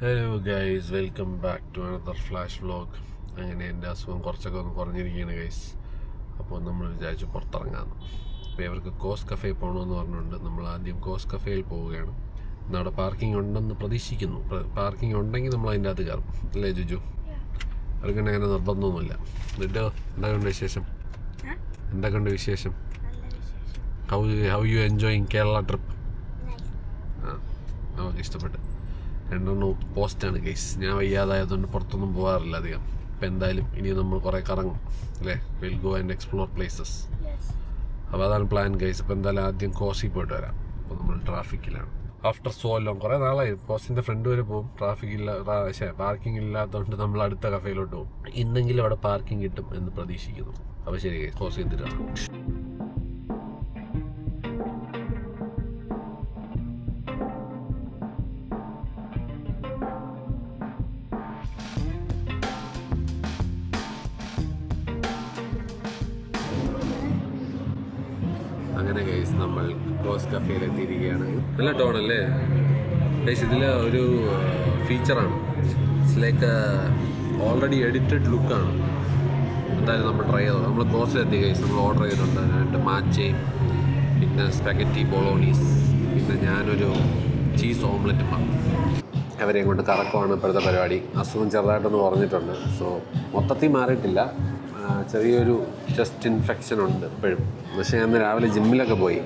Hello guys, welcome back to another flash vlog. അങ്ങനെ എൻ്റെ അസുഖം കുറച്ചൊക്കെ ഒന്ന് കുറഞ്ഞിരിക്കുകയാണ് ഗൈസ്. അപ്പോൾ നമ്മൾ വിചാരിച്ചു പുറത്തിറങ്ങാമെന്ന്. അപ്പോൾ ഇവർക്ക് കോസ് കഫേ പോകണമെന്ന് പറഞ്ഞുകൊണ്ട് നമ്മൾ ആദ്യം കോസ് കഫേയിൽ പോവുകയാണ്. ഇന്ന് അവിടെ പാർക്കിംഗ് ഉണ്ടെന്ന് പ്രതീക്ഷിക്കുന്നു. പാർക്കിംഗ് ഉണ്ടെങ്കിൽ നമ്മൾ അതിൻ്റെ അകത്ത് കയറും, അല്ലേ ജുജു? അവർക്ക് അങ്ങനെ നിർബന്ധമൊന്നുമില്ല. എന്നിട്ട് എന്തൊക്കെയുണ്ട് വിശേഷം? എന്തൊക്കെയുണ്ട് വിശേഷം? How you enjoying Kerala trip? നമുക്ക് ഇഷ്ടപ്പെട്ടു. രണ്ടെണ്ണം പോസ്റ്റാണ് കേസ്. ഞാൻ വയ്യാതായതുകൊണ്ട് പുറത്തൊന്നും പോകാറില്ല അധികം. ഇപ്പം എന്തായാലും ഇനി നമ്മൾ കുറേ കറങ്ങും, അല്ലേ? Will go and explore places. അപ്പോൾ അതാണ് പ്ലാൻ കേസ്. അപ്പോൾ എന്തായാലും ആദ്യം കോസി പോയിട്ട് വരാം. അപ്പോൾ നമ്മൾ ട്രാഫിക്കിലാണ്. ആഫ്റ്റർ സോ ലോങ് കുറേ നാളായി. കോസിൻ്റെ ഫ്രണ്ട് വരെ പോകും. പാർക്കിംഗ് ഇല്ലാത്തതുകൊണ്ട് നമ്മൾ അടുത്ത കഫേയിലോട്ട് പോകും. ഇന്നെങ്കിലും അവിടെ പാർക്കിംഗ് കിട്ടും എന്ന് പ്രതീക്ഷിക്കുന്നു. അപ്പോൾ ശരി കേസ്, കോസി എന്തിനാണ്. അങ്ങനെ ഗൈസ് നമ്മൾ കോസ് കഫേയിൽ എത്തിയിരിക്കുകയാണ്. നല്ല ടോണല്ലേ ഗൈസ്? ഇതിൽ ഒരു ഫീച്ചറാണ്. ഇറ്റ്സ് ലൈക്ക് ഓൾറെഡി എഡിറ്റഡ് ലുക്കാണ്. എന്തായാലും നമ്മൾ ട്രൈ ചെയ്തു. നമ്മൾ കോസിലെത്തി ഗൈസ്. നമ്മൾ ഓർഡർ ചെയ്തിട്ടുണ്ട് 2 മാച്ചയും പിന്നെ സ്പാഗറ്റി ബോളോണീസ്, പിന്നെ ഞാനൊരു ചീസ് ഓംലെറ്റും പറഞ്ഞു. അവരെയും കൊണ്ട് കറക്കമാണ് ഇപ്പോഴത്തെ പരിപാടി. അസുഖം ചെറുതായിട്ടൊന്ന് പറഞ്ഞിട്ടുണ്ട്. സോ മൊത്തത്തിൽ മാറിയിട്ടില്ല, ചെറിയൊരു ചെസ്റ്റ് ഇൻഫെക്ഷൻ ഉണ്ട് ഇപ്പോഴും. പക്ഷേ ഞാൻ രാവിലെ ജിമ്മിലൊക്കെ പോയി,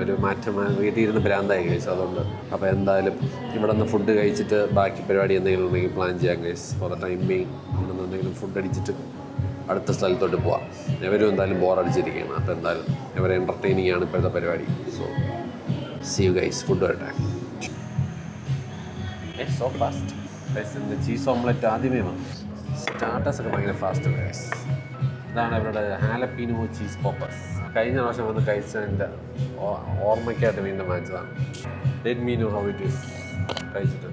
ഒരു മാറ്റം വീട്ടിൽ ഇരുന്ന് ഭ്രാന്തായി കഴിച്ചു. അതുകൊണ്ട് അപ്പോൾ എന്തായാലും ഇവിടെ നിന്ന് ഫുഡ് കഴിച്ചിട്ട് ബാക്കി പരിപാടി എന്തെങ്കിലും ഉണ്ടെങ്കിൽ പ്ലാൻ ചെയ്യാം guys. For the time being ഇവിടെ നിന്ന് എന്തെങ്കിലും ഫുഡ് അടിച്ചിട്ട് അടുത്ത സ്ഥലത്തോട്ട് പോവാം. ഇവരും എന്തായാലും ബോറടിച്ചിരിക്കുകയാണ്. അപ്പോൾ എന്തായാലും ഇവരെ എൻ്റർടൈനിങ് ആണ് ഇപ്പോഴത്തെ പരിപാടി. So see you guys. Food വരട്ടെ. So fast guys. Cheese omelette ആദ്യമേ വന്നു. സ്റ്റാർട്ടേഴ്സൊക്കെ ഭയങ്കര ഫാസ്റ്റ് ഗൈസ്. ഇതാണ് ഇവരുടെ ഹാലപ്പീനോ ചീസ് പോപ്പേഴ്സ്. കഴിഞ്ഞ പ്രാവശ്യം വന്ന് കഴിച്ചതിൻ്റെ ഓർമ്മയ്ക്കായിട്ട് വീണ്ടും വാങ്ങിച്ചതാണ്. Let me know how it is. കഴിച്ചിട്ട്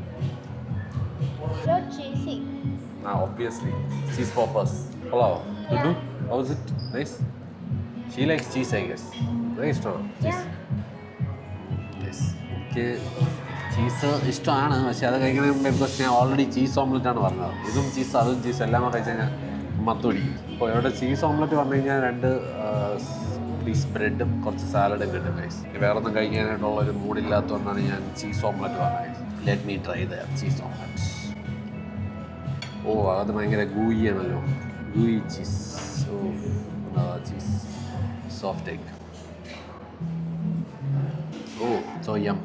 ഒബ്വിയസ്ലി ചീസ് പോപ്പേഴ്സ് കൊള്ളാവോ? How is it? Nice. She likes cheese I guess. വളരെ ഇഷ്ടമാണ് ചീസ്. എനിക്ക് ചീസ് ഇഷ്ടമാണ്, പക്ഷേ അത് കഴിക്കണമെങ്കിൽ ബിക്കോസ് ഞാൻ ഓൾറെഡി ചീസ് ഓംലെറ്റാണ് പറഞ്ഞത്. ഇതും ചീസ് അതും ചീസ് എല്ലാം കൂടെ കഴിച്ച് കഴിഞ്ഞാൽ മത്തുപിടിക്കും. അപ്പോൾ ഇവിടെ ചീസ് ഓംലെറ്റ് പറഞ്ഞു കഴിഞ്ഞാൽ 2 പീസ് ബ്രെഡും കുറച്ച് സാലഡും കിട്ടും ഗൈസ്. വേറെ ഒന്നും കഴിക്കാനായിട്ടുള്ളൊരു മൂഡില്ലാത്തതുകൊണ്ടാണ് ഞാൻ ചീസ് ഓംലെറ്റ് പറഞ്ഞത്. Let me try the cheese omelette. ഓ, അത് ഭയങ്കര ഗൂയി ആണല്ലോ. Gooey cheese. Cheese soft egg. ഓ സോ യം.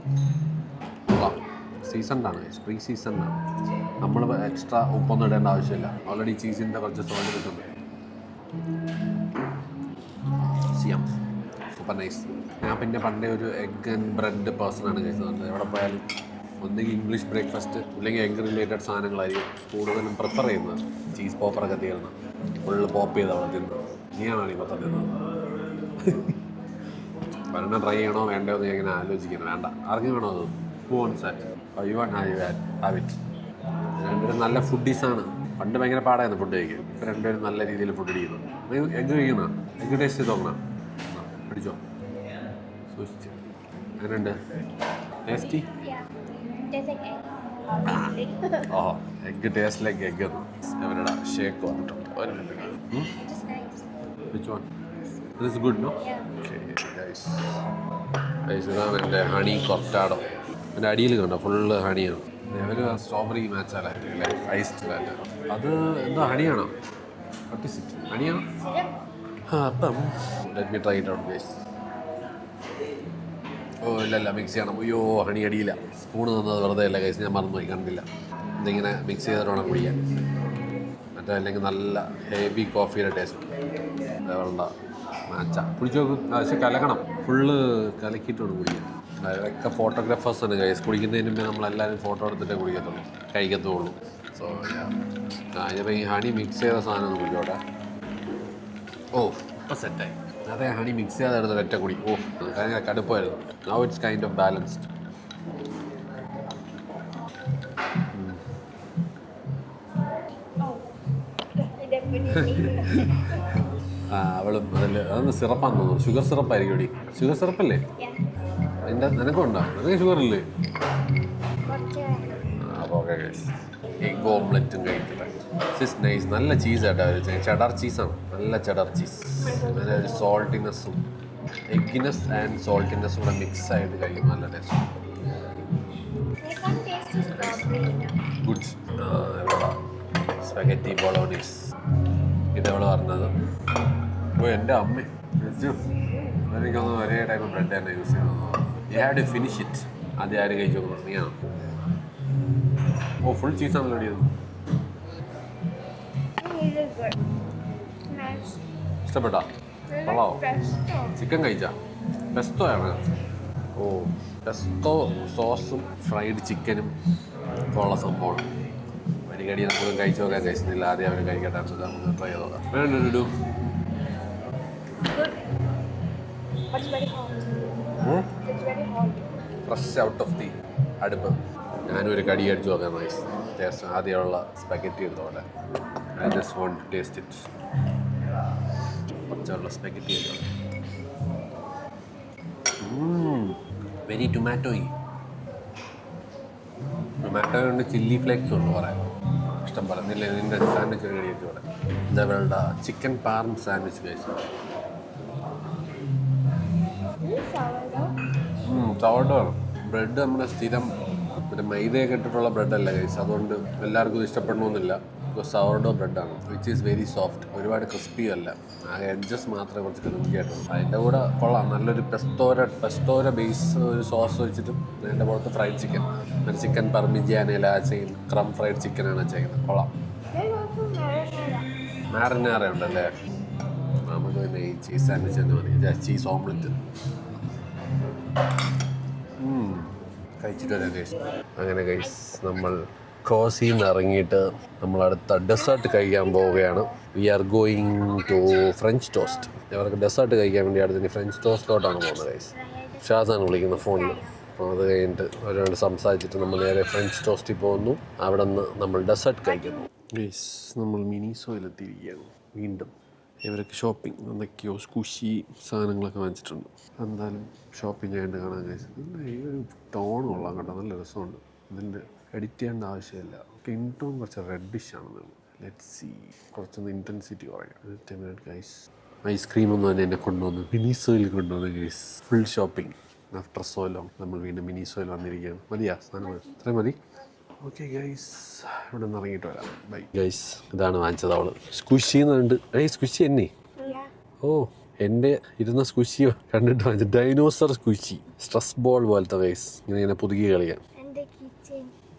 സീസൺഡാണ്, പ്രീ സീസൺഡാണ്. നമ്മൾ എക്സ്ട്രാ ഉപ്പൊന്നും ഇടേണ്ട ആവശ്യമില്ല. ഓൾറെഡി ചീസിൻ്റെ കുറച്ച് സോൾട്ട് കിട്ടുന്നുണ്ട്. സിയം സൂപ്പർ നൈസ്. ഞാൻ പിന്നെ പണ്ടേ ഒരു എഗ് ആൻഡ് ബ്രെഡ് പേഴ്സണാണ് കഴിച്ചത്. എവിടെ പോയാലും ഒന്നുകിൽ ഇംഗ്ലീഷ് ബ്രേക്ക്ഫാസ്റ്റ് അല്ലെങ്കിൽ എഗ് റിലേറ്റഡ് സാധനങ്ങളായിരിക്കും കൂടുതലും പ്രിഫർ ചെയ്യുന്നത്. ചീസ് പോപ്പറൊക്കെ തീർന്ന് ഫുള്ള് പോപ്പ് ചെയ്ത് അവിടെ തിന്ന്. നീയാണോ ഈ മൊത്തം തിന്നത്? ഒരെണ്ണം ട്രൈ ചെയ്യണോ വേണ്ടോ എന്ന് ഞാൻ ഇങ്ങനെ ആലോചിക്കണം. വേണ്ട, ആർക്കും വേണോ അത്? Who wants that? Oh, you want have it. രണ്ടുപേരും നല്ല ഫുഡീസാണ്. പണ്ട് ഭയങ്കര പാടായിരുന്നു ഫുഡ് കഴിക്കാൻ. ഇപ്പോൾ രണ്ടുപേരും നല്ല രീതിയിൽ ഫുഡ് അടിക്കുന്നു. എഗ് കഴിക്കുന്ന എഗ് ടേസ്റ്റ് ചെയ്ത് നോക്കണം. പിടിച്ചോ, സൂക്ഷിച്ച്. അങ്ങനെയുണ്ട് ടേസ്റ്റി? ഓ, എഗ് ടേസ്റ്റ് ലൈക്ക് എഗ് എന്ന് അവരുടെ ഷേക്ക് വന്നിട്ടുണ്ട്. ഒരു minute. Which one? This is good, no? Okay, guys. ഇതാണ് എൻ്റെ ഹണി കൊർട്ടാഡോ. എൻ്റെ അടിയിൽ കണ്ടോ ഫുള്ള് ഹണിയാണ്. ഒരു സ്ട്രോബെറി മാച്ചാലായിട്ടില്ലേ, ഐസ്ഡ് ലാറ്റ്. അത് എന്തോ ഹണിയാണോ? What is it? ഹണിയാണോ? അപ്പം let me try it out guys. ഓ ഇല്ല, മിക്സ് ചെയ്യണം. അയ്യോ, ഹണി അടിയില്ല. സ്പൂണ് തന്നത് വെറുതെ അല്ല ഗൈസ്, ഞാൻ മറന്നുപോയി, കണ്ടില്ല. ഇതിങ്ങനെ മിക്സ് ചെയ്തിട്ട് വേണം കുടിക്കാൻ. മറ്റേ അല്ലെങ്കിൽ നല്ല ഹെവി കോഫിയുടെ ടേസ്റ്റ്. വേണ്ട മാച്ച കുടിച്ചു നോക്കും. പക്ഷേ കലക്കണം, ഫുള്ള് കലക്കിയിട്ട് വേണം കുടിക്കാൻ. അതൊക്കെ ഫോട്ടോഗ്രാഫേഴ്സാണ് ഗൈസ്. കുടിക്കുന്നതിന് മുമ്പേ നമ്മളെല്ലാവരും ഫോട്ടോ എടുത്തിട്ടേ കഴിക്കത്തുള്ളൂ. സോ അതിനിപ്പോൾ ഈ ഹണി മിക്സ് ചെയ്ത സാധനം ഒന്ന് കുടിച്ചോട്ടെ. ഓ ഇപ്പം സെറ്റായി. അതെ, ഹണി മിക്സ് ചെയ്ത് എടുത്തൊരു ഒറ്റ കുടി. ഓ, ഭയങ്കര കടുപ്പമായിരുന്നു. Now it's kind of balanced. അവളും അതൊന്ന് സിറപ്പാന്ന് തോന്നുന്നു. ഷുഗർ സിറപ്പായിരിക്കും ഇവിടെ. ഷുഗർ സിറപ്പല്ലേ? നിനക്കും ഉണ്ടോ? നിനക്ക് ഷുഗർ ഇല്ലേ? അപ്പോൾ പോരെ എഗ് ഓംലെറ്റും കഴിക്കട്ടെ. It's nice. നല്ല ചീസാട്ടോ അവർ ചെഡർ ചീസാണ്. നല്ല ചെഡർ ചീസ്. അങ്ങനെ ഒരു സോൾട്ടിനെസ്സും എഗ്ഗിനെസ് ആൻഡ് സോൾട്ടിനെസ്സും കൂടെ മിക്സ് ആയിട്ട് കഴിക്കും. നല്ല ടേസ്റ്റ്. ഗുഡ്. സ്പെഗറ്റി ബോളോണീസ് ഇതവള് പറഞ്ഞത്. ഓ എൻ്റെ അമ്മ എനിക്കൊന്നും ഒരേ ടൈപ്പ് ബ്രെഡ് തന്നെ യൂസ് ചെയ്യുന്നത്. You have to finish it. ആദ്യം ആര് കഴിച്ചു നോക്കുന്നത്? നീയാണ്. ഓ ഫുൾ ചീസാണല്ലോ അടിയത്. ഇഷ്ടപ്പെട്ടാ? കൊള്ളാവോ? ചിക്കൻ കഴിച്ചാ? പെസ്തോ ആണ്. ഓ പെസ്തോ സോസും ഫ്രൈഡ് ചിക്കനും ഉള്ള സംഭവമാണ്. അടിക്കടി നമുക്ക് കഴിച്ചു നോക്കാൻ കഴിച്ചിട്ടില്ല. ആദ്യം അവർ കഴിക്കട്ടെ, നമുക്ക് ട്രൈ ചെയ്ത് നോക്കാം. വേണ്ടു ഫ്രഷ് ഔട്ട് ഓഫ് ദി അടുപ്പ്. ഞാനൊരു കടി അടിച്ചു നോക്കാം. Nice taste. ആദ്യമുള്ള സ്പെഗറ്റി എടുത്തോട്ടെ. I just want to taste it. കുറച്ചുള്ള സ്പെഗറ്റി എടുത്തോട്ടെ. വെരി ടൊമാറ്റോയി. ടൊമാറ്റോ കൊണ്ട് ചില്ലി ഫ്ലേക്സ് ഉണ്ട് പറയാൻ. ഇഷ്ടം പറഞ്ഞില്ല. ഇതിൻ്റെ സാൻഡ്വിച്ച് ഒരു കടി അടിച്ചോടെ. ഇതവളുടെ ചിക്കൻ പാർം സാൻഡ്വിച്ച് കഴിച്ചു. സോർഡോ ബ്രെഡ് നമ്മുടെ സ്ഥിരം മറ്റേ മൈദയൊക്കെ ഇട്ടിട്ടുള്ള ബ്രെഡല്ല കഴിച്ചു. അതുകൊണ്ട് എല്ലാവർക്കും ഇത് ഇഷ്ടപ്പെടണമെന്നില്ല. സോർഡോ ബ്രെഡാണ് വിച്ച് ഈസ് വെരി സോഫ്റ്റ്. ഒരുപാട് ക്രിസ്പി അല്ല. ആ എഡ്ജസ് മാത്രമേ കുറച്ച് ക്രിസ്പി ആയിട്ടുള്ളൂ. അതിൻ്റെ കൂടെ കൊള്ളാം. നല്ലൊരു പെസ്തോര ബേസ് ഒരു സോസ് വെച്ചിട്ടും അതിൻ്റെ പുറത്ത് ഫ്രൈഡ് ചിക്കൻ. ഒരു ചിക്കൻ പർമിജിയാനയില ചെയ്യുന്നത്. ക്രം ഫ്രൈഡ് ചിക്കനാണ് ചെയ്യുന്നത്. കൊള്ളാം. മാറിനാറ ഉണ്ടല്ലേ? നമുക്ക് പിന്നെ ഈ ചീസ് സാൻഡ്വിച്ച് തന്നെ മതി. ചീസ് ഓംലെറ്റ് കഴിച്ചിട്ട് വരാം ഗൈസ്. അങ്ങനെ ഗൈസ് നമ്മൾ ക്രോസിൽ നിന്ന് ഇറങ്ങിയിട്ട് നമ്മളടുത്ത ഡെസേർട്ട് കഴിക്കാൻ പോവുകയാണ്. We are going to french toast. അവർക്ക് ഡെസേർട്ട് കഴിക്കാൻ വേണ്ടി അടുത്ത് ഫ്രഞ്ച് ടോസ്റ്റിലോട്ടാണ് പോകുന്നത് ഗൈസ്. ഷാസാണ് വിളിക്കുന്നത് ഫോണിൽ. അപ്പോൾ അത് കഴിഞ്ഞിട്ട് അവരോട് സംസാരിച്ചിട്ട് നമ്മൾ നേരെ ഫ്രഞ്ച് ടോസ്റ്റിൽ പോകുന്നു. അവിടെ നിന്ന് നമ്മൾ ഡെസേർട്ട് കഴിക്കുന്നു ഗൈസ്. നമ്മൾ മിനിസോയിലെത്തിയിരിക്കുകയാണ് വീണ്ടും. ഇവരൊക്കെ ഷോപ്പിംഗ് എന്തൊക്കെയോ സ്കുഷി സാധനങ്ങളൊക്കെ വാങ്ങിച്ചിട്ടുണ്ട്. എന്തായാലും ഷോപ്പിംഗ് ആയിട്ട് കാണാൻ കഴിച്ചത്. ഈ ഒരു ടോൺ കൊള്ളാം കേട്ടോ. നല്ല രസമുണ്ട്. ഇതിൻ്റെ എഡിറ്റ് ചെയ്യേണ്ട ആവശ്യമില്ല. സ്കിൻ ടോൺ കുറച്ച് റെഡിഷാണ്. ലെറ്റ് സി കുറച്ചൊന്ന് ഇൻറ്റൻസിറ്റി കുറയാം ഗൈസ്. ഐസ്ക്രീമൊന്നും തന്നെ എന്നെ കൊണ്ടുവന്നു മിനിസോയിൽ കൊണ്ടുവന്നു guys. Full shopping after so long. നമ്മൾ വീണ്ടും മിനിസോയിൽ വന്നിരിക്കുകയാണ്. മതിയാ സാധനം? ഇത്രയും മതി. ഓക്കെ ഗൈസ്, ഇവിടെ നിന്ന് ഇറങ്ങിയിട്ട് വരാം. Bye guys. ഇതാണ് വാങ്ങിച്ചത് അവള്. സ്കുഷി എന്നുണ്ട്. സ്കുഷി എന്നെ. ഓ എൻ്റെ ഇരുന്ന സ്കുഷി കണ്ടിട്ട് വാങ്ങിച്ചു. Dinosaur squishy. സ്ട്രെസ് ബോൾ പോലത്തെ ഗൈസ്. ഇങ്ങനെ പുതുക്കി കളിയാൻ.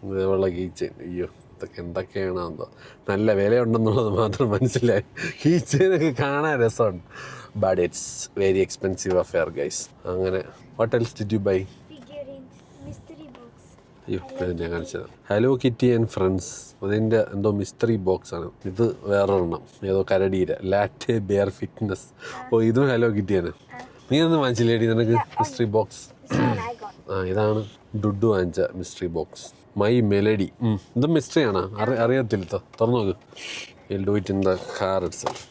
ഇതേപോലുള്ള കീ ചെയിൻ. അയ്യോ ഇതൊക്കെ എന്തൊക്കെയാണ് എന്തോ. നല്ല വിലയുണ്ടെന്നുള്ളത് മാത്രം മനസ്സിലായി. കീ ചെയിനൊക്കെ കാണാൻ രസമുണ്ട്. But it's very expensive affair guys. അങ്ങനെ what else did you buy? അയ്യോ ഞാൻ കാണിച്ചത് ഹലോ കിറ്റി ആൻഡ് ഫ്രണ്ട്സ്. അതിൻ്റെ എന്തോ മിസ്റ്ററി ബോക്സ് ആണ്. ഇത് വേറൊരെണ്ണം ഏതോ കരടിയുടെ ലാറ്റെ ബെയർ ഫിറ്റ്നസ്. ഓ ഇതും ഹലോ കിറ്റിയാണ്. നീ ഒന്നും വാങ്ങിച്ചില്ലേടി നിനക്ക് മിസ്റ്ററി ബോക്സ്? ഇതാണ് ഡുഡു വാങ്ങിച്ച മിസ്റ്ററി ബോക്സ്. My Melody. ഇതും മിസ്റ്ററി ആണ്. അറിയത്തില്ല. തുറന്നു നോക്ക്. Will do it in the car itself.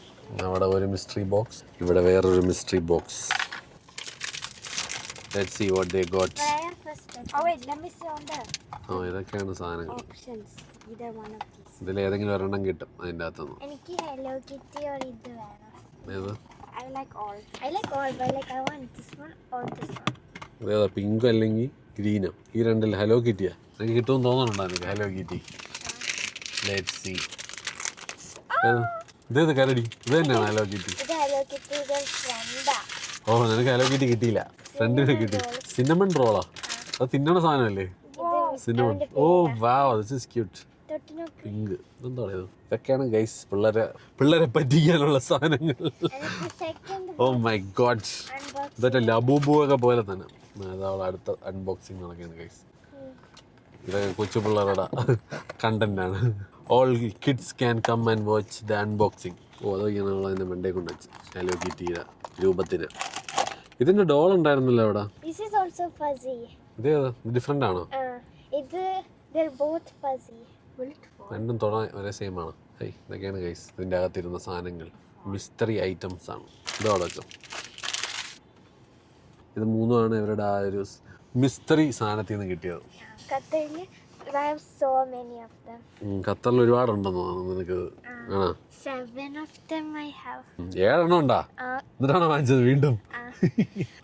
അവിടെ ഒരു മിസ്റ്ററി ബോക്സ്, ഇവിടെ വേറൊരു mystery box. Let's see what they got. ഇതൊക്കെയാണ് സാധനങ്ങൾ. ഇതിലേതെങ്കിലും ഒരെണ്ണം കിട്ടും അതിൻ്റെ അകത്തുനിന്ന്. ഏതാ പിങ്ക് അല്ലെങ്കിൽ ഗ്രീനോ? ഈ രണ്ടിൽ ഹലോ കിറ്റിയാ എനിക്ക് കിട്ടുമെന്ന് തോന്നുന്നുണ്ടോ എനിക്ക്? Hello Kitty. Let's see. ഇതേത് കരടി? ഇത് തന്നെയാണ് ഹലോ കിറ്റി. ഓ നിനക്ക് ഹലോ കിറ്റി കിട്ടിയില്ല. ഫ്രണ്ടിനെ കിട്ടി. സിന്നമൺ റോളാ? അത് തിന്നണ സാധനമല്ലേ സിന്നമൺ? ഓ wow, this is cute. Pink. എന്താ പറയുന്നത്? ഇതൊക്കെയാണ് ഗൈസ് പിള്ളേരെ പറ്റിക്കാനുള്ള സാധനങ്ങൾ. ഓ മൈ ഗോഡ്, ഇതൊക്കെ ലബൂബു ഒക്കെ പോലെ തന്നെ. അതവളെ അടുത്ത അൺബോക്സിങ് നടക്കുകയാണ് ഗൈസ്. ഇതൊക്കെ കൊച്ചു പിള്ളേരുടെ കണ്ടന്റാണ്. All kids can come and watch the unboxing. ഓ അതൊക്കെയാണ് നമ്മൾ അതിൻ്റെ മണ്ടേ കൊണ്ട് വെച്ച് ഹലോ കിറ്റിയുടെ രൂപത്തിന്. ഇതിന്റെ ഡോൾ ഉണ്ടായിരുന്നല്ലോ അവിടെ. ഇതേതാ? ഡിഫറെന്റ് ആണോ? രണ്ടും തൊടാൻ ഒരേ സെയിം ആണ്. ഇതൊക്കെയാണ് ഗൈസ് ഇതിൻ്റെ അകത്തിരുന്ന സാധനങ്ങൾ. മിസ്റ്ററി ഐറ്റംസ് ആണ്. ഇതോടെ വെച്ചോ. ഇത് മൂന്നുമാണ് ഇവരുടെ ആ ഒരു മിസ്റ്ററി സാധനത്തിൽ നിന്ന് കിട്ടിയത്. I have so many of them. ഖത്തറിൽ ഒരുപാടുണ്ടെന്ന് തോന്നുന്നു നിനക്ക്. ആണോ? 7 of them I have. 7 ഉണ്ടാ? എന്നിട്ടാണോ വാങ്ങിച്ചത് വീണ്ടും?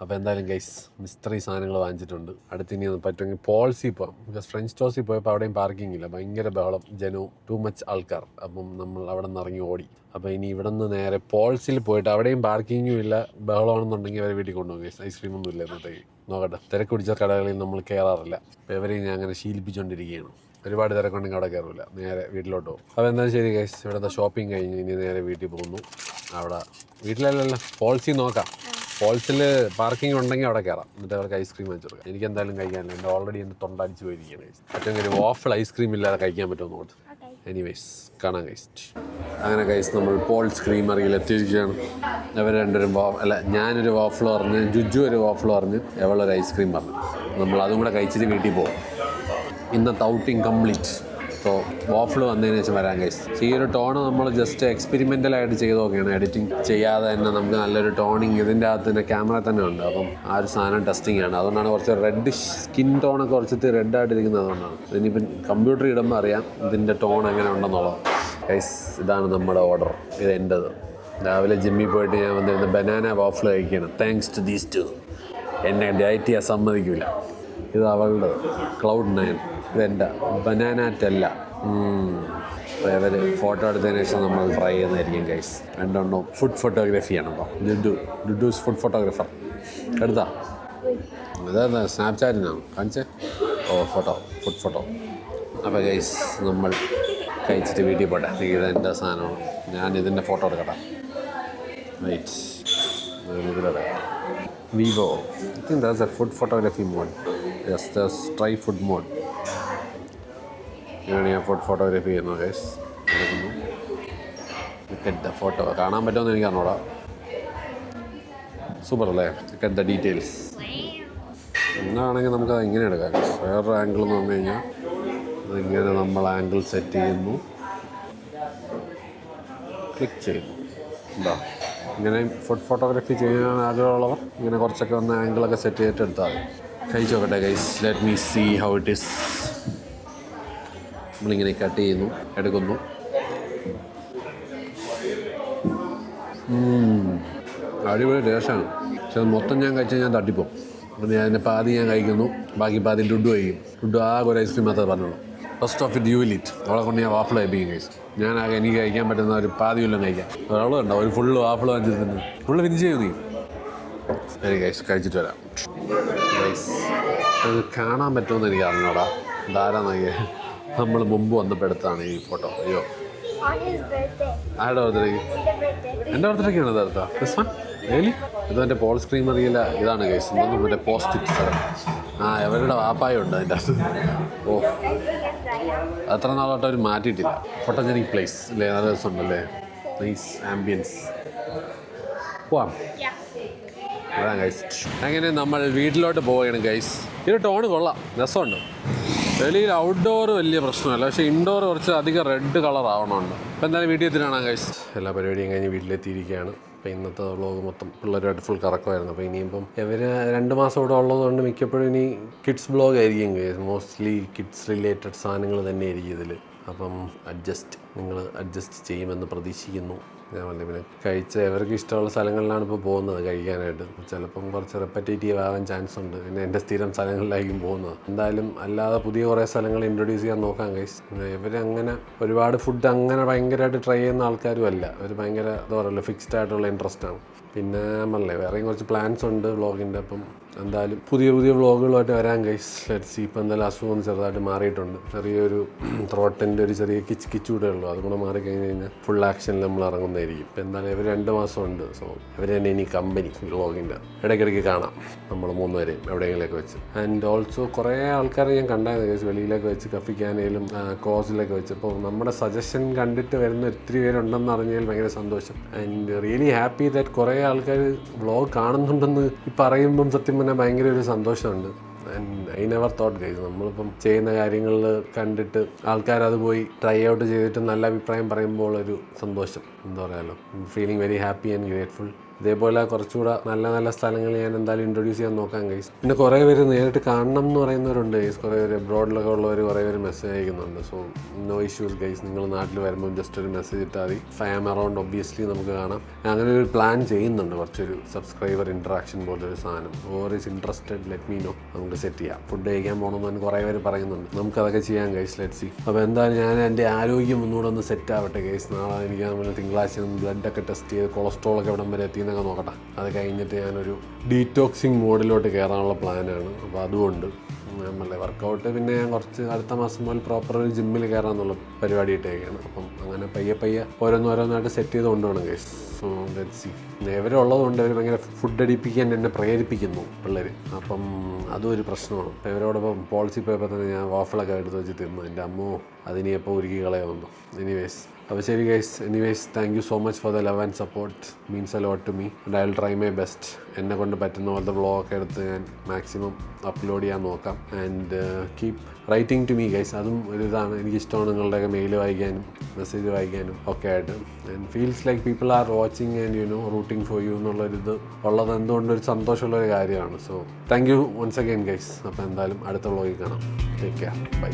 അപ്പോൾ എന്തായാലും ഗൈസ് മിസ്റ്ററി സാധനങ്ങൾ വാങ്ങിച്ചിട്ടുണ്ട്. അടുത്ത് ഇനി പറ്റുമെങ്കിൽ പോൾസിൽ പോകാം. ബിക്കോസ് ഫ്രഞ്ച് ടോസിൽ പോയപ്പോൾ അവിടെയും പാർക്കിംഗ് ഇല്ല, ഭയങ്കര ബഹളം, ജനവും ടു മച്ച് ആൾക്കാർ. അപ്പം നമ്മൾ അവിടെ നിന്ന് ഇറങ്ങി ഓടി. അപ്പോൾ ഇനി ഇവിടെ നിന്ന് നേരെ പോൾസിൽ പോയിട്ട് അവിടെയും പാർക്കിങ്ങും ഇല്ല, ബഹളമാണെന്നുണ്ടെങ്കിൽ അവരെ വീട്ടിൽ കൊണ്ടുപോകും ഗൈസ്. ഐസ്ക്രീമൊന്നും ഇല്ല എന്നത്തേക്ക്. നോക്കട്ടെ, തിരക്ക് പിടിച്ച കടകളിൽ നമ്മൾ കയറാറില്ല. അപ്പോൾ ഇവരെയും ഞാൻ അങ്ങനെ ശീലിപ്പിച്ചുകൊണ്ടിരിക്കുകയാണ്. ഒരുപാട് തിരക്കുണ്ടെങ്കിൽ അവിടെ കയറില്ല, നേരെ വീട്ടിലോട്ട് പോകും. അപ്പോൾ എന്തായാലും ശരി ഗൈസ്, ഇവിടുത്തെ ഷോപ്പിംഗ് കഴിഞ്ഞ് ഇനി നേരെ വീട്ടിൽ പോകുന്നു. അവിടെ വീട്ടിലല്ലല്ലോ, പോൾസിൽ നോക്കാം. പോൾസിൽ പാർക്കിംഗ് ഉണ്ടെങ്കിൽ അവിടെ കയറാം, എന്നിട്ട് അവർക്ക് ഐസ്ക്രീം വാങ്ങിച്ചു കൊടുക്കാം. എനിക്ക് എന്തായാലും കഴിക്കാനില്ല, എൻ്റെ ഓൾറെഡി എൻ്റെ തൊണ്ടടിച്ച് പോയിരിക്കുകയാണ് ഗൈസ്. പറ്റുമെങ്കിൽ ഒരു വാഫിൾ ഐസ്ക്രീം ഇല്ലാതെ കഴിക്കാൻ പറ്റുമോ നോട്ട്. എനിവേസ് കാണാം ഗൈസ്. അങ്ങനെ ഗൈസ് നമ്മൾ പോൾസ് ക്രീമറിയിൽ എത്തിയിരിക്കുകയാണ്. അവർ രണ്ടുപേരും ഞാനൊരു വാഫിൾ പറഞ്ഞ്, ജുജു ഒരു വാഫിൾ പറഞ്ഞ്, എവളൊരു ഐസ്ക്രീം പറഞ്ഞു. നമ്മൾ അതും കൂടെ കഴിച്ചിട്ട് വീട്ടിൽ പോകും. ഇന്നത്തെ ഔട്ടിങ് കംപ്ലീറ്റ്. സോ വാഫിൾ വന്നതിന് ശേഷം വരാൻ ഗൈസ്. ഈ ഒരു ടോണ് നമ്മൾ ജസ്റ്റ് എക്സ്പെരിമെൻ്റലായിട്ട് ചെയ്ത് നോക്കുകയാണ്, എഡിറ്റിംഗ് ചെയ്യാതെ തന്നെ നമുക്ക് നല്ലൊരു ടോണിങ് ഇതിൻ്റെ അകത്ത് തന്നെ ക്യാമറ തന്നെ ഉണ്ട്. അപ്പം ആ ഒരു സാധനം ടെസ്റ്റിംഗ് ആണ്. അതുകൊണ്ടാണ് കുറച്ച് റെഡ് സ്കിൻ ടോണൊക്കെ കുറച്ചിട്ട് റെഡായിട്ടിരിക്കുന്നത്. അതുകൊണ്ടാണ്. ഇനിയിപ്പം കമ്പ്യൂട്ടർ ഇടുമ്പോൾ അറിയാം ഇതിൻ്റെ ടോൺ എങ്ങനെ ഉണ്ടെന്നുള്ളത്. ഗൈസ് ഇതാണ് നമ്മുടെ ഓർഡർ, ഇത് എൻ്റെത്. രാവിലെ ജിമ്മിൽ പോയിട്ട് ഞാൻ വന്നിരുന്ന ബനാന വാഫിൾ കഴിക്കണം. Thanks to these two. എന്നെ ഡയറ്റ് ചെയ്യാൻ സമ്മതിക്കില്ല. ഇത് അവളുടെ Cloud9, ഇതെൻ്റെ ബനാനാറ്റല്ല. അപ്പോൾ ഇവർ ഫോട്ടോ എടുത്തതിന് ശേഷം നമ്മൾ ട്രൈ ചെയ്യുന്നതായിരിക്കും ഗൈസ്. രണ്ടെണ്ണം ഫുഡ് ഫോട്ടോഗ്രാഫിയാണ്. അപ്പോൾ ഡുഡൂസ് ഫുഡ് ഫോട്ടോഗ്രാഫർ. എടുത്താ ഇതാ സ്നാപ്ചാറ്റിനാണ് കാണിച്ചേ. Food photo. അപ്പോൾ ഗൈസ് നമ്മൾ കഴിച്ചിട്ട് വീട്ടിൽ പോട്ടെ. ഇതെൻ്റെ സാധനമാണ്, ഞാൻ ഇതിൻ്റെ ഫോട്ടോ എടുക്കട്ടെ. വെയിറ്റ്, ഇതിലൂടെ Vivo. I think that's a food photography mode. Yes, that's try food mode. ഇങ്ങനെയാണ് ഞാൻ ഫുഡ് ഫോട്ടോഗ്രാഫി ചെയ്യുന്നത് ഗൈസ്. എടുക്കുന്നു, ലുക്ക് ഫോട്ടോ കാണാൻ പറ്റുമെന്ന് എനിക്ക് അറിഞ്ഞൂടാ. സൂപ്പർ അല്ലേ? Look the details. എന്നാണെങ്കിൽ നമുക്കത് ഇങ്ങനെ എടുക്കാം. വേറൊരു ആംഗിൾ എന്ന് പറഞ്ഞു കഴിഞ്ഞാൽ അതിങ്ങനെ നമ്മൾ ആംഗിൾ സെറ്റ് ചെയ്യുന്നു, ക്ലിക്ക് ചെയ്യുന്നു. എന്താ ഇങ്ങനെ ഫുഡ് ഫോട്ടോഗ്രാഫി ചെയ്യാൻ ആഗ്രഹമുള്ളവർ ഇങ്ങനെ കുറച്ചൊക്കെ ഒന്ന് ആംഗിളൊക്കെ സെറ്റ് ചെയ്തിട്ട് എടുത്താൽ മതി. കഴിച്ചു നോക്കട്ടെ guys. Let me see how it is. നമ്മളിങ്ങനെ കട്ട് ചെയ്യുന്നു, എടുക്കുന്നു. അടിപൊളി ടേസ്റ്റാണ്. പക്ഷെ അത് മൊത്തം ഞാൻ കഴിച്ചാൽ ഞാൻ തട്ടിപ്പോവും. അപ്പം ഞാൻ അതിൻ്റെ പാതി ഞാൻ കഴിക്കുന്നു, ബാക്കി പാതി ഡുഡു കഴിക്കും. ഡുഡു ആകെ ഒരു ഐസ്ക്രീം മാത്രമേ പറഞ്ഞുള്ളൂ. First of it you will it. അവളെ കൊണ്ട് ഞാൻ വാഫിൾ കഴിപ്പിക്കും ഗൈസ്. ഞാനാകെ എനിക്ക് കഴിക്കാൻ പറ്റുന്ന ഒരു പാതി വല്ലതും കഴിക്കാം. ഒരാളും ഉണ്ടോ ഒരു ഫുള്ള് വാഫിൾ വാങ്ങിച്ചിട്ടുണ്ട്. ഫുള്ള് ഫിനിഷ് ചെയ്തു നീ. ശരി ഗൈസ്, കഴിച്ചിട്ട് വരാം. ഗൈസ് അത് കാണാൻ പറ്റുമെന്ന് എനിക്ക് അറിഞ്ഞോടാ. ധാരാ നോക്കിയേ, നമ്മൾ മുമ്പ് വന്നപ്പോൾ എടുത്താണ് ഈ ഫോട്ടോ. അയ്യോ, ആരുടെ ബർത്ത്ഡേക്ക്? എൻ്റെ ബർത്ത്ഡേക്കാണ് ഇത് എടുത്താ. This one really? ഇത് എൻ്റെ പോൾസ് ക്രീമറിയില്ല. ഇതാണ് ഗൈസ്, ഇതൊന്നും മറ്റേ പോസ്റ്റ് ഇറ്റ്സ്. അവരുടെ വാപ്പായുണ്ട് അതിൻ്റെ അകത്ത്. ഓ, അത്ര നാളോട്ട് അവർ മാറ്റിയിട്ടില്ല. ഫോട്ടോജനിക് പ്ലേസ് അല്ലേ, നല്ല രസമുണ്ടല്ലേ, നൈസ് ആംബിയൻസ്. പോവാം. അതാണ് ഗൈസ്. അങ്ങനെ നമ്മൾ വീട്ടിലോട്ട് പോവുകയാണ് ഗൈസ്. ഈ ടോണ് കൊള്ളാം, രസമുണ്ട്. വെളിയിൽ ഔട്ട്ഡോർ വലിയ പ്രശ്നമല്ല, പക്ഷേ ഇൻഡോർ കുറച്ച് അധികം റെഡ് കളർ ആവണമുണ്ട്. അപ്പോൾ എന്തായാലും വീട്ടിൽ എത്തിനാണ് ഗൈസ്. എല്ലാ പരിപാടിയും കഴിഞ്ഞ് വീട്ടിലെത്തിയിരിക്കുകയാണ്. അപ്പോൾ ഇന്നത്തെ വ്ളോഗ് മൊത്തം പിള്ളേരുമായിട്ട് ഫുൾ കറക്കമായിരുന്നു. അപ്പോൾ ഇനിയിപ്പം ഇവർ 2 മാസം ഇവിടെ ഉള്ളതുകൊണ്ട് മിക്കപ്പോഴും ഇനി കിഡ്സ് വ്ളോഗ് ആയിരിക്കും ഗൈസ്. മോസ്റ്റ്ലി കിഡ്സ് റിലേറ്റഡ് സാധനങ്ങൾ തന്നെ ആയിരിക്കും ഇതിൽ. അപ്പം നിങ്ങൾ അഡ്ജസ്റ്റ് ചെയ്യുമെന്ന് പ്രതീക്ഷിക്കുന്നു. ഞാൻ പറഞ്ഞ പിന്നെ കഴിച്ച ഇവർക്ക് ഇഷ്ടമുള്ള സ്ഥലങ്ങളിലാണ് ഇപ്പോൾ പോകുന്നത് കഴിക്കാനായിട്ട്. ചിലപ്പം കുറച്ച് റെപ്പറ്റേറ്റീവ് ആവാൻ ചാൻസ് ഉണ്ട്. പിന്നെ എൻ്റെ സ്ഥിരം സ്ഥലങ്ങളിലായിരിക്കും പോകുന്നത്. എന്തായാലും അല്ലാതെ പുതിയ കുറേ സ്ഥലങ്ങൾ ഇൻട്രൊഡ്യൂസ് ചെയ്യാൻ നോക്കാം ഗൈസ്. ഇവരങ്ങനെ ഒരുപാട് ഫുഡ് അങ്ങനെ ഭയങ്കരമായിട്ട് ട്രൈ ചെയ്യുന്ന ആൾക്കാരും അല്ല. അവർ ഭയങ്കര എന്താ പറയുക, ഫിക്സ്ഡ് ആയിട്ടുള്ള ഇൻട്രസ്റ്റാണ്. പിന്നെ നമ്മളല്ലേ വേറെയും കുറച്ച് പ്ലാൻസ് ഉണ്ട് വ്ളോഗിൻ്റെ. അപ്പം എന്തായാലും പുതിയ വ്ളോഗുകളുമായിട്ട് വരാൻ ഗൈസ്. Let's see. ഇപ്പം എന്തായാലും അസുഖം ചെറുതായിട്ട് മാറിയിട്ടുണ്ട്. ചെറിയൊരു ത്രോട്ടിൻ്റെ ഒരു ചെറിയ കിച്ചൂടെ ഉള്ളൂ. അതുകൂടെ മാറിക്കഴിഞ്ഞ് കഴിഞ്ഞാൽ ഫുൾ ആക്ഷനിൽ നമ്മൾ ഇറങ്ങുന്നതായിരിക്കും. ഇപ്പം എന്തായാലും ഇവർ 2 മാസം ഉണ്ട്. സോ ഇവർ തന്നെ ഇനി കമ്പനി വ്ളോഗിൻ്റെ ഇടയ്ക്കിടയ്ക്ക് കാണാം നമ്മൾ 3 പേരെയും എവിടെയെങ്കിലൊക്കെ വെച്ച്. ആൻഡ് ഓൾസോ കുറേ ആൾക്കാരെ ഞാൻ കണ്ടായിരുന്നു ഗൈസ്, വെളിയിലൊക്കെ വെച്ച് കഫിക്കാനേലും കോസിലൊക്കെ വെച്ച്. അപ്പോൾ നമ്മുടെ സജഷൻ കണ്ടിട്ട് വരുന്ന ഒത്തിരി പേരുണ്ടെന്ന് അറിഞ്ഞാൽ ഭയങ്കര സന്തോഷം. ആൻഡ് റിയലി ഹാപ്പി ദാറ്റ് കുറേ ആൾക്കാർ വ്ളോഗ് കാണുന്നുണ്ടെന്ന് ഈ പറയുമ്പം സത്യം പറഞ്ഞാൽ ഭയങ്കര ഒരു സന്തോഷമുണ്ട്. And I never thought guys, നമ്മളിപ്പം ചെയ്യുന്ന കാര്യങ്ങളിൽ കണ്ടിട്ട് ആൾക്കാരത് പോയി ട്രൈ ഔട്ട് ചെയ്തിട്ട് നല്ല അഭിപ്രായം പറയുമ്പോൾ ഒരു സന്തോഷം, എന്താ പറയാമല്ലോ, feeling very happy and grateful. ഇതേപോലെ കുറച്ചുകൂടെ നല്ല നല്ല സ്ഥലങ്ങൾ ഞാൻ എന്തായാലും ഇൻട്രൊഡ്യൂസ് ചെയ്യാൻ നോക്കാം ഗൈസ്. പിന്നെ കുറേ പേര് നേരിട്ട് കാണണം എന്ന് പറയുന്നവരുണ്ട് ഗൈസ്. കുറേ പേര് അബ്രോഡിലൊക്കെ ഉള്ളവർ കുറേ പേര് മെസ്സേജ് അയക്കുന്നുണ്ട്. So no issues guys. നിങ്ങൾ നാട്ടിൽ വരുമ്പോൾ ജസ്റ്റ് ഒരു മെസ്സേജ് ഇട്ടാൽ മതി. ഫാം അറൗണ്ട് ഒബ്വിയസ്ലി നമുക്ക് കാണാം. അങ്ങനെ ഒരു പ്ലാൻ ചെയ്യുന്നുണ്ട്, കുറച്ചൊരു സബ്സ്ക്രൈബർ ഇൻട്രാക്ഷൻ പോലൊരു സാധനം. Or is interested let me know. നമുക്ക് സെറ്റ് ചെയ്യാം. ഫുഡ് കഴിക്കാൻ പോകണമെന്ന് കുറേ പേര് പറയുന്നുണ്ട്. നമുക്കതൊക്കെ ചെയ്യാം ഗൈസ്. Let see. അപ്പോൾ എന്തായാലും ഞാൻ എൻ്റെ ആരോഗ്യം ഒന്നുകൂടെ ഒന്ന് സെറ്റ് ആവട്ടെ ഗൈസ്. നാളെ എനിക്ക് നമ്മൾ തിങ്കളാഴ്ച ബ്ലഡൊക്കെ ടെസ്റ്റ് ചെയ്ത് കൊളസ്ട്രോളൊക്കെ എവിടം വരെ എത്തിയെന്നൊക്കെ നോക്കട്ടെ. അത് കഴിഞ്ഞിട്ട് ഞാനൊരു ഡീറ്റോക്സിങ് മോഡിലോട്ട് കയറാനുള്ള പ്ലാനാണ്. അപ്പോൾ അതുകൊണ്ട് നമ്മളെ വർക്കൗട്ട് പിന്നെ ഞാൻ കുറച്ച് അടുത്ത മാസം മുതൽ പ്രോപ്പർ ഒരു ജിമ്മിൽ കയറാമെന്നുള്ള പരിപാടി ഇട്ടേക്കാണ്. അപ്പം അങ്ങനെ പയ്യെ ഓരോന്നോരോന്നായിട്ട് സെറ്റ് ചെയ്ത് കൊണ്ടുപോകണം ഗൈസ്. So let see. ഇവരുള്ളതുകൊണ്ട് ഇവർ ഭയങ്കര ഫുഡ് അടിപ്പിക്കാൻ എന്നെ പ്രേരിപ്പിക്കുന്നു പിള്ളേർ. അപ്പം അതും ഒരു പ്രശ്നമാണ്. അപ്പോൾ ഇവരോടൊപ്പം പോളിസി പോയപ്പോൾ തന്നെ ഞാൻ വാഫിളൊക്കെ എടുത്ത് വെച്ച് തിന്നു. എൻ്റെ അമ്മോ അതിനി എപ്പോൾ ഒരുക്കി കളയുമെന്നു. എനിവേസ് അപ്പോൾ ശരി guys. Anyways thank you so much for the love and support. Means a lot to me and I will try my best. എന്നെ കൊണ്ട് പറ്റുന്ന പോലത്തെ വ്ളോഗൊക്കെ എടുത്ത് ഞാൻ മാക്സിമം അപ്ലോഡ് ചെയ്യാൻ നോക്കാം. And keep writing to me guys. അതും ഒരു ഇതാണ്. എനിക്കിഷ്ടമാണ് നിങ്ങളുടെയൊക്കെ മെയിൽ വായിക്കാനും മെസ്സേജ് വായിക്കാനും ഒക്കെ ആയിട്ട്. And feels like people are watching and you know rooting for you എന്നുള്ളൊരിത് ഉള്ളത് എന്തുകൊണ്ടൊരു സന്തോഷമുള്ളൊരു കാര്യമാണ്. So thank you once again guys. അപ്പോൾ എന്തായാലും അടുത്ത വ്ളോഗിൽ കാണാം. Take care. ബൈ.